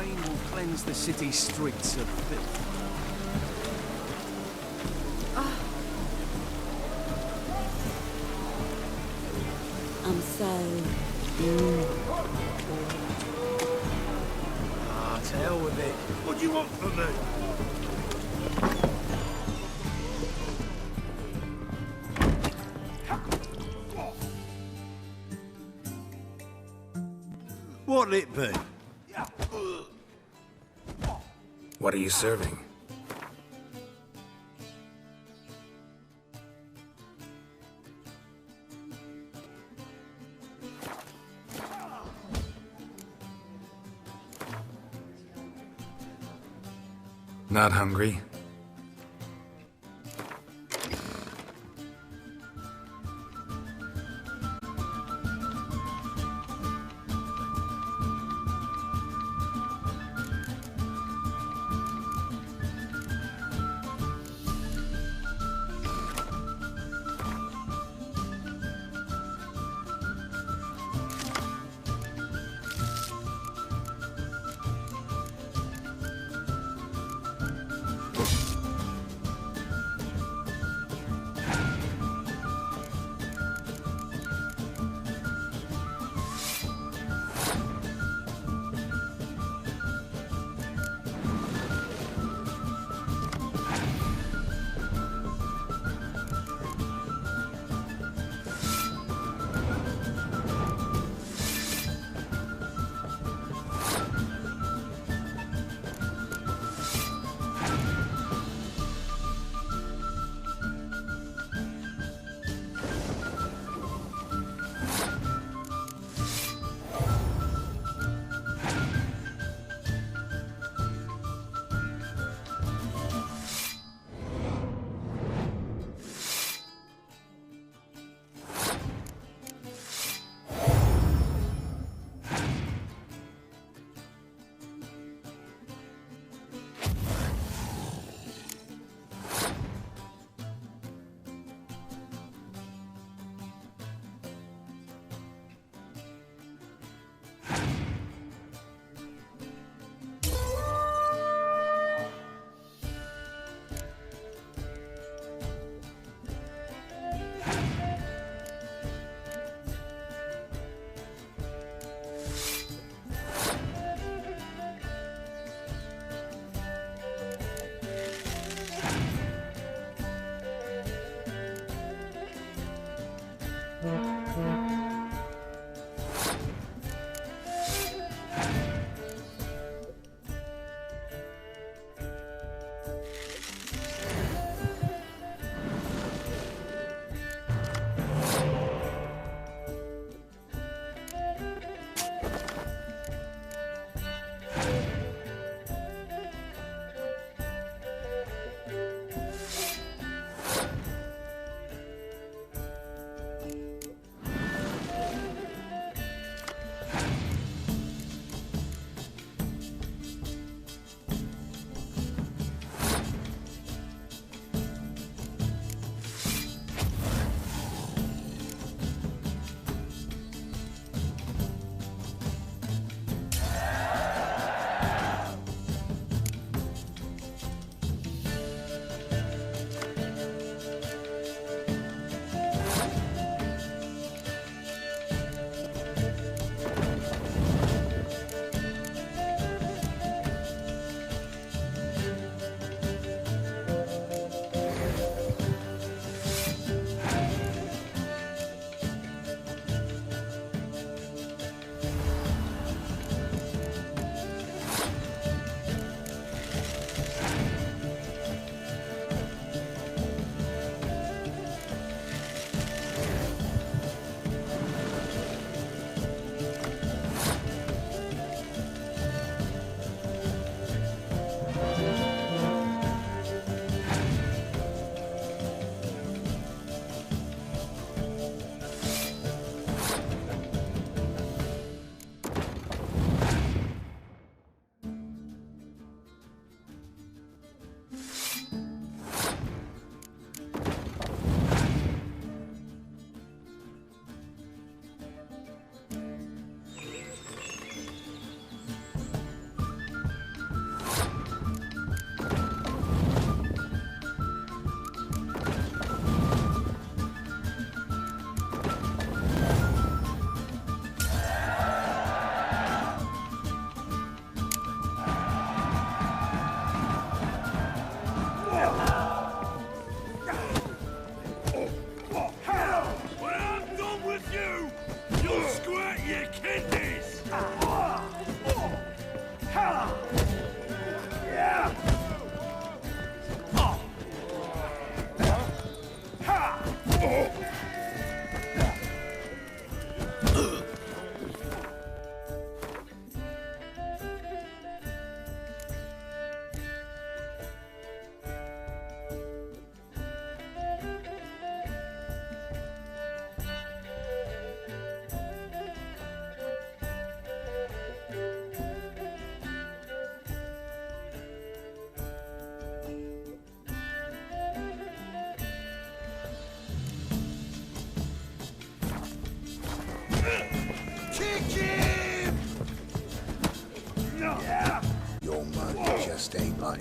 rain will cleanse the city's streets of filth. I'm so... Ah, to hell with it. What do you want from me? What'll it be? What are you serving? Not hungry?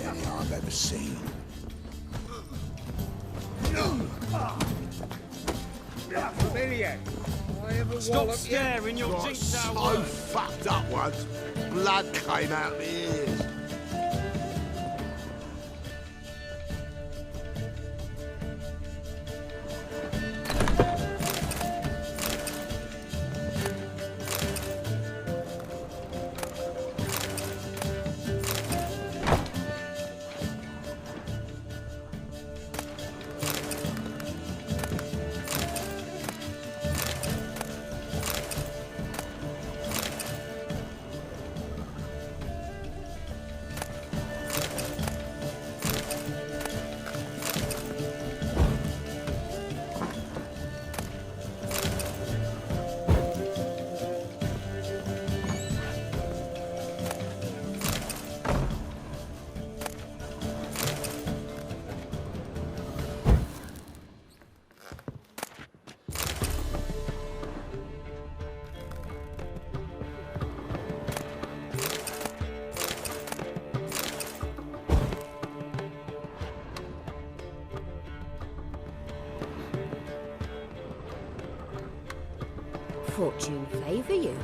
unlike any I've ever seen. Stop staring, you'll Got jinx our so work. fucked up once, blood came out my ears. Fortune favour you.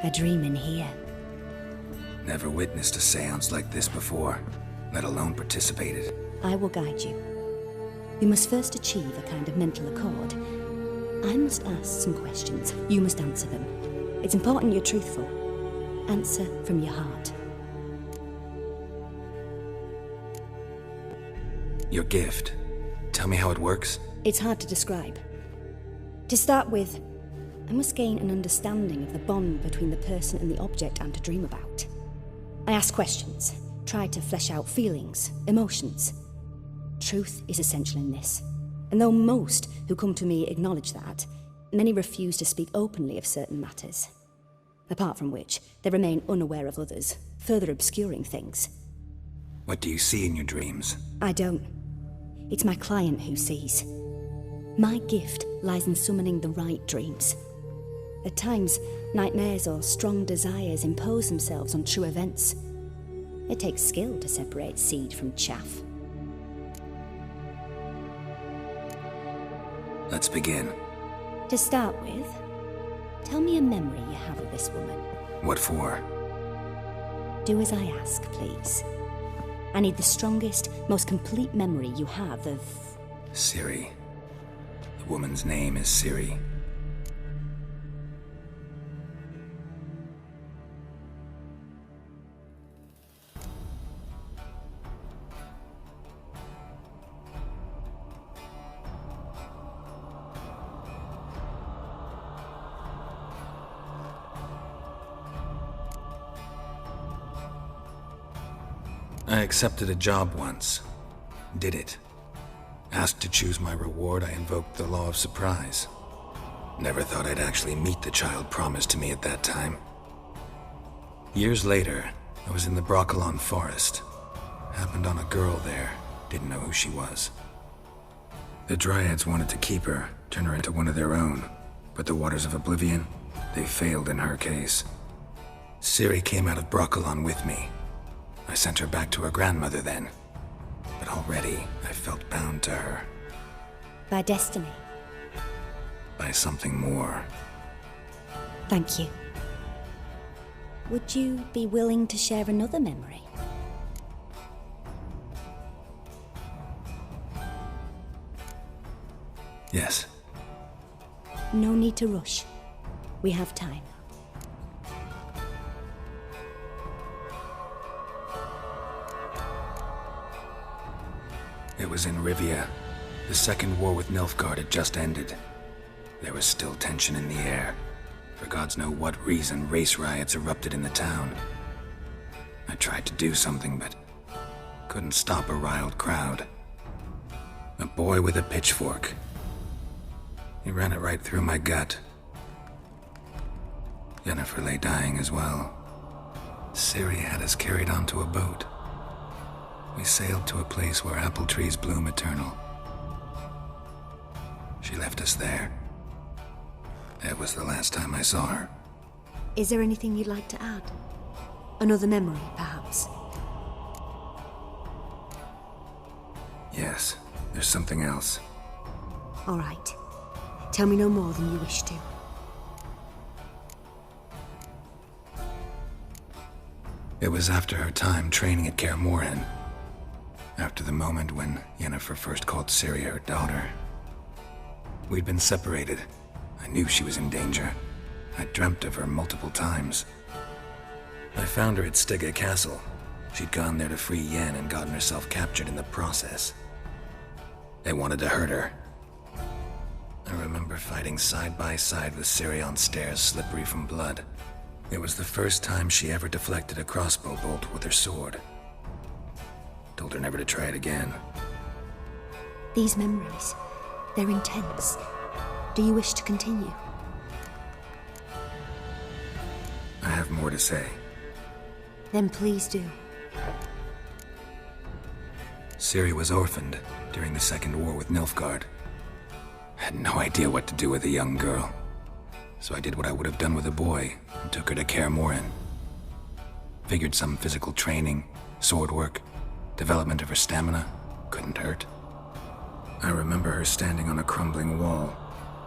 A dream in here. Never witnessed a seance like this before, let alone participated. I will guide you. We must first achieve a kind of mental accord. I must ask some questions. You must answer them. It's important you're truthful. Answer from your heart. Your gift. Tell me how it works. It's hard to describe. To start with, I must gain an understanding of the bond between the person and the object I'm to dream about. I ask questions, try to flesh out feelings, emotions. Truth is essential in this, and though most who come to me acknowledge that, many refuse to speak openly of certain matters. Apart from which, they remain unaware of others, further obscuring things. What do you see in your dreams? I don't. It's my client who sees. My gift lies in summoning the right dreams. At times, nightmares or strong desires impose themselves on true events. It takes skill to separate seed from chaff. Let's begin. To start with, tell me a memory you have of this woman. What for? Do as I ask, please. I need the strongest, most complete memory you have of... Ciri. The woman's name is Ciri. I accepted a job once. Did it. Asked to choose my reward, I invoked the law of surprise. Never thought I'd actually meet the child promised to me at that time. Years later, I was in the Broccolon forest. Happened on a girl there. Didn't know who she was. The Dryads wanted to keep her, turn her into one of their own. But the Waters of Oblivion, they failed in her case. Ciri came out of Broccolon with me. I sent her back to her grandmother then. But already, I felt bound to her. By destiny. By something more. Thank you. Would you be willing to share another memory? Yes. No need to rush. We have time. It was in Rivia. The second war with Nilfgaard had just ended. There was still tension in the air. For gods know what reason, race riots erupted in the town. I tried to do something, but couldn't stop a riled crowd. A boy with a pitchfork. He ran it right through my gut. Yennefer lay dying as well. Ciri had us carried onto a boat. We sailed to a place where apple trees bloom eternal. She left us there. That was the last time I saw her. Is there anything you'd like to add? Another memory, perhaps? Yes, there's something else. All right. Tell me no more than you wish to. It was after her time training at Kaer Morhen. After the moment when Yennefer first called Ciri her daughter. We'd been separated. I knew she was in danger. I dreamt of her multiple times. I found her at Stygga Castle. She'd gone there to free Yen and gotten herself captured in the process. They wanted to hurt her. I remember fighting side by side with Ciri on stairs slippery from blood. It was the first time she ever deflected a crossbow bolt with her sword. Told her never to try it again. These memories, they're intense. Do you wish to continue? I have more to say. Then please do. Ciri was orphaned during the Second War with Nilfgaard. Had no idea what to do with a young girl. So I did what I would have done with a boy and took her to Kaer Morhen. Figured some physical training, sword work, development of her stamina couldn't hurt. I remember her standing on a crumbling wall.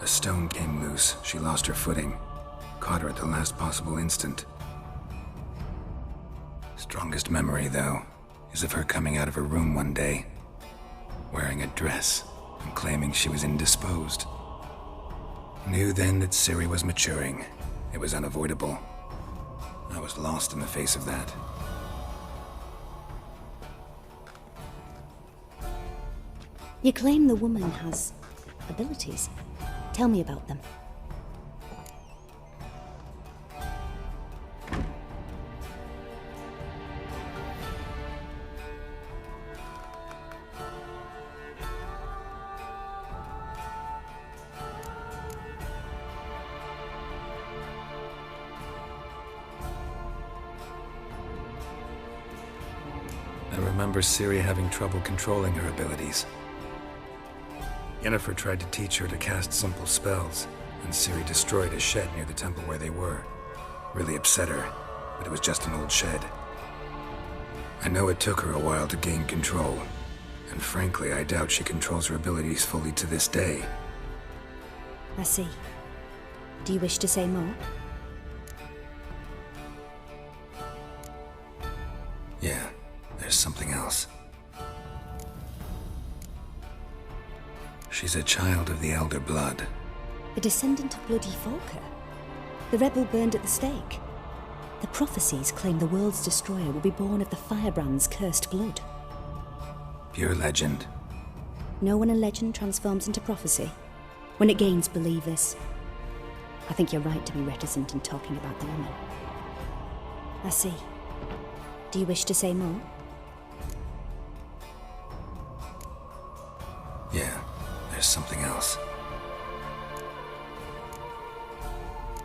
A stone came loose, she lost her footing. Caught her at the last possible instant. Strongest memory, though, is of her coming out of her room one day, wearing a dress and claiming she was indisposed. Knew then that Ciri was maturing. It was unavoidable. I was lost in the face of that. You claim the woman has abilities. Tell me about them. I remember Ciri having trouble controlling her abilities. Yennefer tried to teach her to cast simple spells, and Ciri destroyed a shed near the temple where they were. Really upset her, but it was just an old shed. I know it took her a while to gain control, and frankly, I doubt she controls her abilities fully to this day. I see. Do you wish to say more? Yeah, there's something else. She's a child of the Elder Blood. A descendant of Bloody Volker? The rebel burned at the stake. The prophecies claim the world's destroyer will be born of the Firebrand's cursed blood. Pure legend. Know when a legend transforms into prophecy? When it gains believers. I think you're right to be reticent in talking about the woman. I see. Do you wish to say more? Yeah, there's something else.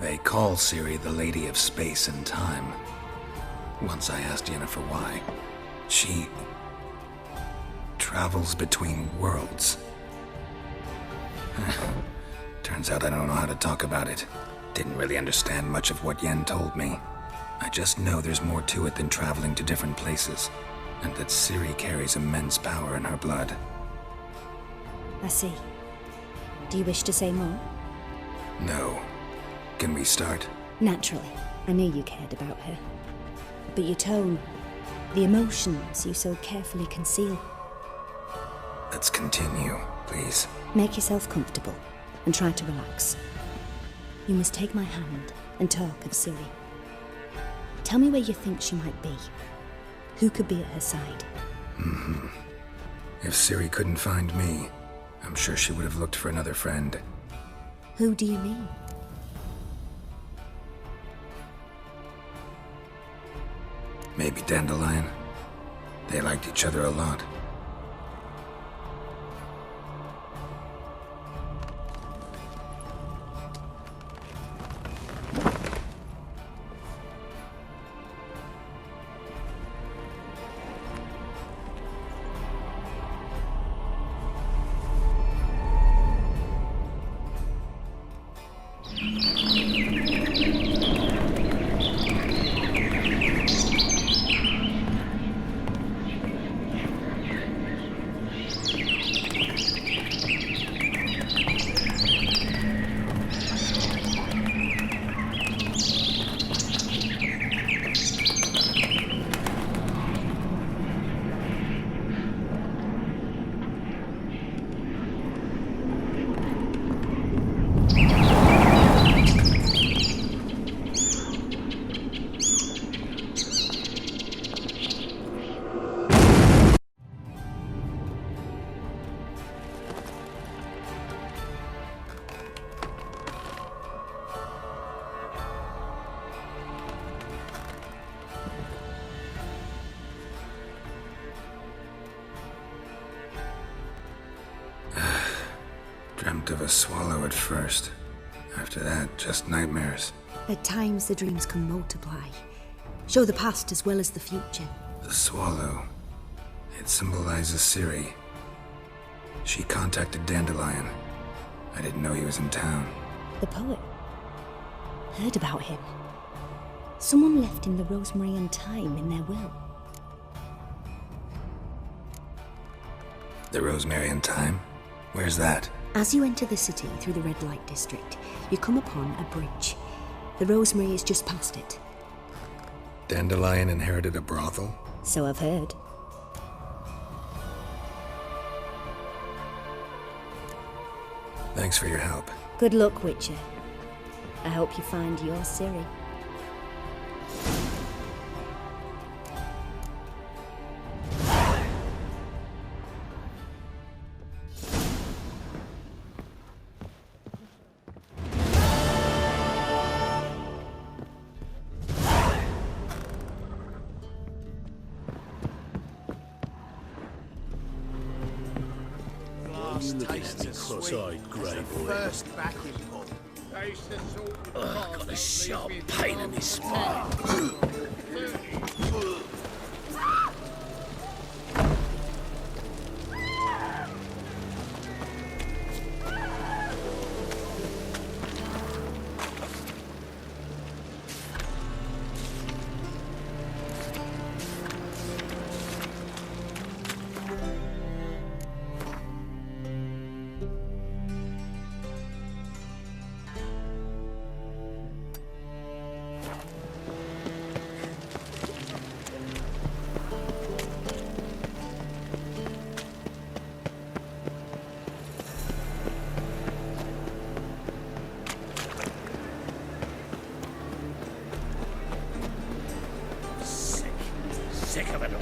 They call Ciri the Lady of Space and Time. Once I asked Yennefer why. She travels between worlds. Turns out I don't know how to talk about it. Didn't really understand much of what Yen told me. I just know there's more to it than traveling to different places, and that Ciri carries immense power in her blood. I see. Do you wish to say more? No. Can we start? Naturally. I knew you cared about her. But your tone, the emotions you so carefully conceal. Let's continue, please. Make yourself comfortable and try to relax. You must take my hand and talk of Ciri. Tell me where you think she might be. Who could be at her side? If Ciri couldn't find me, I'm sure she would have looked for another friend. Who do you mean? Maybe Dandelion. They liked each other a lot. Dreamt of a swallow at first. After that, just nightmares. At times the dreams can multiply. Show the past as well as the future. The swallow. It symbolizes Ciri. She contacted Dandelion. I didn't know he was in town. The poet. Heard about him. Someone left him the rosemary and thyme in their will. The rosemary and thyme? Where's that? As you enter the city through the red light district, you come upon a bridge. The rosemary is just past it. Dandelion inherited a brothel? So I've heard. Thanks for your help. Good luck, Witcher. I hope you find your Ciri. Cross-eyed grey boy. First back in pot. Got a sharp pain in his spine. sick of it all.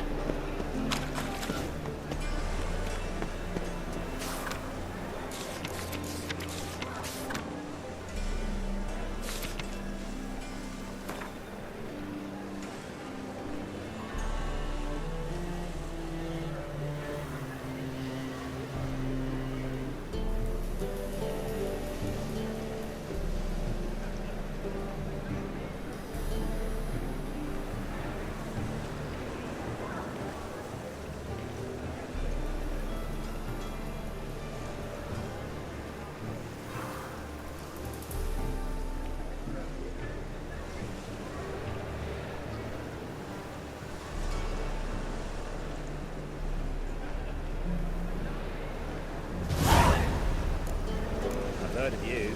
Heard of you.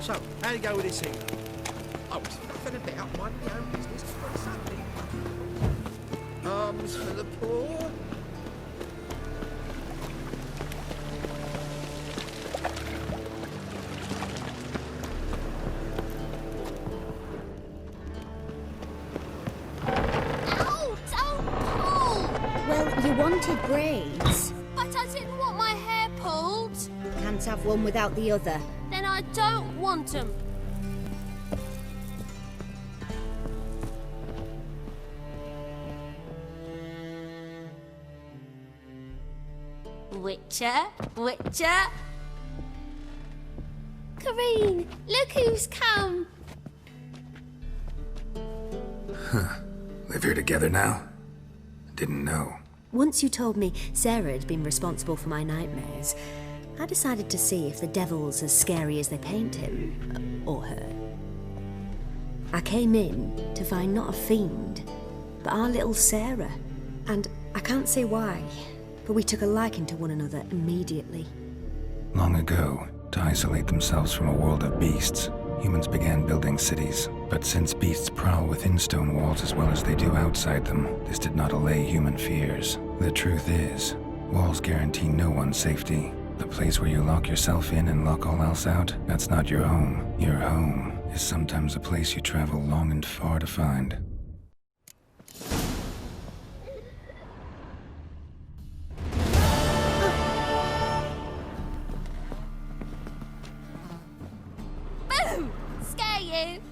So, how'd it go with this thing? I was fed a bit up my own business on Sunday. Arms for the poor. Ow! Don't pull! Well, you wanted braids. But I didn't want my hair pulled. Can't have one without the other. Then I don't want them. Witcher, Witcher. Kareen, look who's come. Live here together now? Didn't know. Once you told me Sarah had been responsible for my nightmares, I decided to see if the devil's as scary as they paint him, or her. I came in to find not a fiend, but our little Sarah. And I can't say why, but we took a liking to one another immediately. Long ago, to isolate themselves from a world of beasts, humans began building cities. But since beasts prowl within stone walls as well as they do outside them, this did not allay human fears. The truth is, walls guarantee no one's safety. The place where you lock yourself in and lock all else out, that's not your home. Your home is sometimes a place you travel long and far to find. Boom! Scare you.